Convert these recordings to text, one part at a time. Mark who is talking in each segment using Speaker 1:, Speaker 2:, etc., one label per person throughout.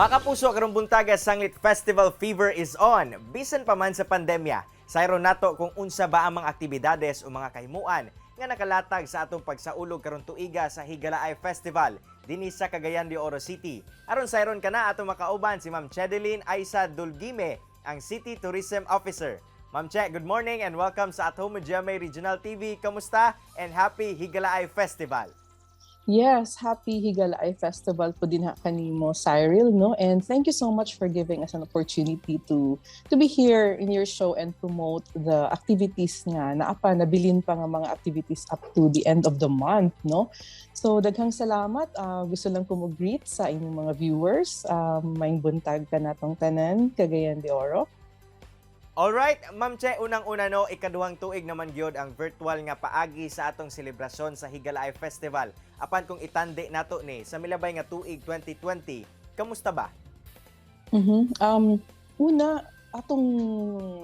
Speaker 1: Mga kapuso, karong buntaga Sanglit Festival fever is on. Bisan pa man sa pandemya, sayro nato kung unsa ba ang mga aktibidades o mga kahimuan nga nakalatag sa atong pagsaulog karong tuiga sa Higalaay Festival dinhi sa Cagayan de Oro City. Aron sayron kana atong makauban si Ma'am Chedeline Aisa Dulgime, ang City Tourism Officer. Ma'am Che, good morning and welcome sa At Home with GMA Regional TV. Kamusta and happy Higalaay Festival!
Speaker 2: Yes, happy Higalaay Festival po din ha kanimo, Cyril, no? And thank you so much for giving us an opportunity to be here in your show and promote the activities nga nabilin pa nga mga activities up to the end of the month, no? So daghang salamat. Gusto lang ko mo-greet sa inyong mga viewers. Maayong buntag ka natong tanan, Cagayan de Oro.
Speaker 1: Alright, Ma'am Che, unang-una no, ikaduhang tuig naman gyud ang virtual nga paagi sa atong selebrasyon sa Higalaay Festival. Apan kung itandi nato ni sa milabay nga tuig 2020, kamusta ba?
Speaker 2: Una, atong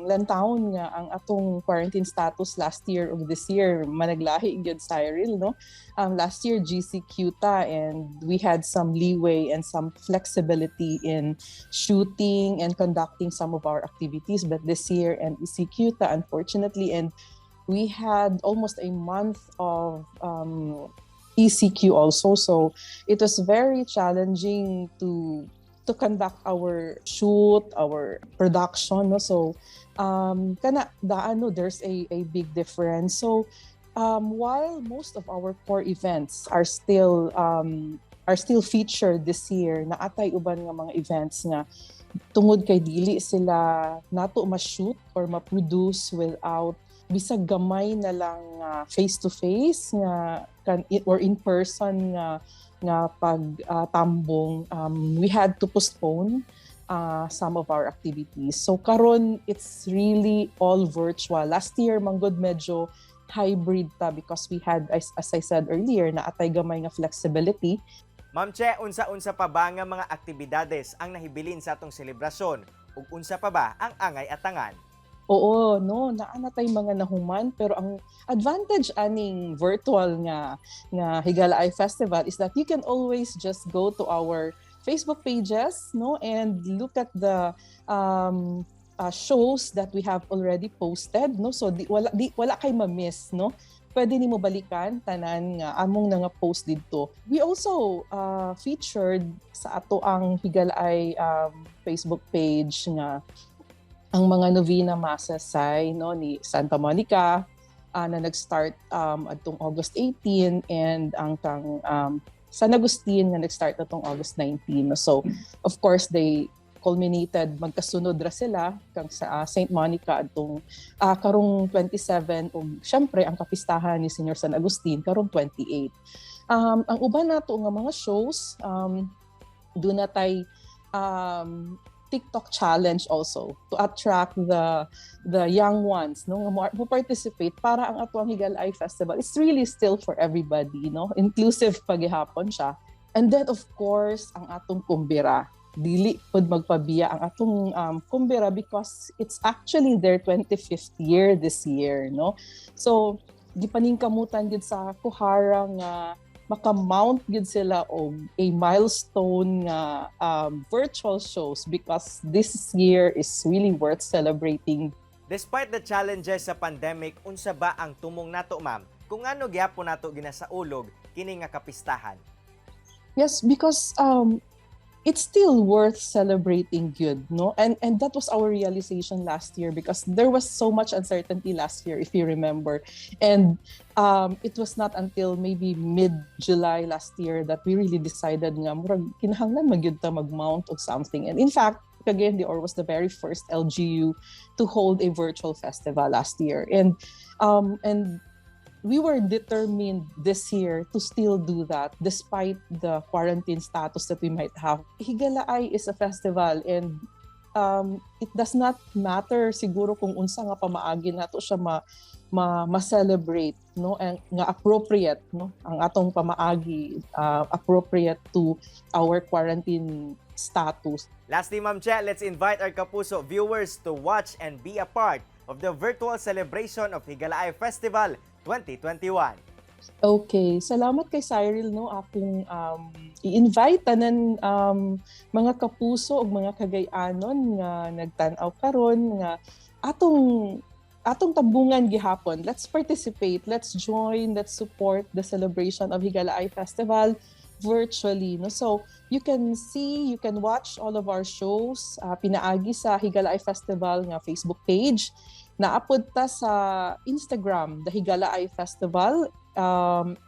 Speaker 2: lantawon nga ang atong quarantine status last year of this year managlahi gyud, Cyril, no? Last year GCQ ta, and we had some leeway and some flexibility in shooting and conducting some of our activities, but this year and ECQ ta, unfortunately, and we had almost a month of ECQ also, so it was very challenging to conduct our shoot, our production, no? So there's a big difference. So while most of our core events are still featured this year, naatay uban nga mga events nga tungod kay dili sila nato ma-shoot or ma-produce without bisag gamay na lang face to face nga or in person nga pagtambong, we had to postpone some of our activities. So karon it's really all virtual. Last year manggod medyo hybrid ta because we had, as I said earlier, na atay gamay nga flexibility.
Speaker 1: Ma'am Che, unsa-unsa pa ba nga mga aktibidades ang nahibilin sa atong selebrasyon? Ug unsa pa ba ang angay atangan?
Speaker 2: Oo, no, naanatay mga nahuman, pero ang advantage aning virtual nga Higalaay Festival is that you can always just go to our Facebook pages, no, and look at the shows that we have already posted, no, so wala kay ma-miss, no. Pwede nimo balikan tanan nga among nga post didto. We also featured sa ato ang Higalaay Facebook page nga ang mga novena masasay, no, ni Santa Monica na nag-start atong August 18, and ang kang San Agustin nga nag-start atong August 19. So of course they culminated, magkasunod ra sila kang sa Saint Monica atong karong 27, syempre ang kapistahan ni Senior San Agustin karong 28. Ang uban nato nga mga shows, doon natay TikTok challenge also to attract the young ones, no, who participate para ang atuang Higalaay Festival. It's really still for everybody, no, inclusive paghihapon siya. And then of course ang atong kumbira, dili pud magpabiya ang atong kumbira because it's actually their 25th year this year, no. So di paningkamutan gid sa kuhara nga makamount gid sila og a milestone nga virtual shows because this year is really worth celebrating.
Speaker 1: Despite the challenges sa pandemic, unsa ba ang tumong nato, ma'am? Kung ano gyapon nato ginasaulog kini nga kapistahan?
Speaker 2: Yes, because it's still worth celebrating good, no? And that was our realization last year because there was so much uncertainty last year, if you remember. And it was not until maybe mid-July last year that we really decided nga murag kinahanglan magyud ta mag-mount og something. And in fact, Cagayan de Oro was the very first LGU to hold a virtual festival last year. And we were determined this year to still do that despite the quarantine status that we might have. Higalaay is a festival, and it does not matter siguro kung unsa nga pamaagi nato siya ma-celebrate, no, and nga appropriate, no, ang atong pamaagi appropriate to our quarantine status.
Speaker 1: Lastly, Ma'am Che, let's invite our kapuso viewers to watch and be a part of the virtual celebration of Higalaay Festival 2021.
Speaker 2: Okay, salamat kay Cyril no akong i-invite tanan mga kapuso ug mga kagay-anon nga nagtan-aw karon nga atong tambungan gihapon. Let's participate, let's join, let's support the celebration of Higalaay Festival virtually no. So you can watch all of our shows pinaagi sa Higalaay Festival nga Facebook page. Naapod ta sa Instagram, the Higalaay Festival,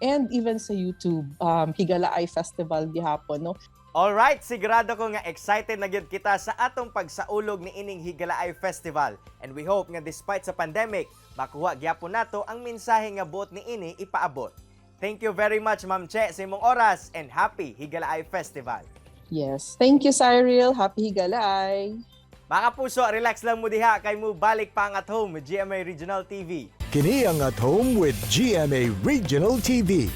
Speaker 2: and even sa YouTube, Higalaay Festival gihapon, no?
Speaker 1: Alright, sigurado ko nga excited na gyud kita sa atong pagsaulog ni ining Higalaay Festival. And we hope nga despite sa pandemic, makuha gyapon nato ang mensahe nga buot ni ini ipaabot. Thank you very much, Ma'am Che, sa imong oras, and happy Higalaay Festival.
Speaker 2: Yes. Thank you, Cyril. Happy Higalaay.
Speaker 1: Mga puso, relax lang mo diha kay mo balik pa ang At Home with GMA Regional TV.
Speaker 3: Kini ang At Home with GMA Regional TV.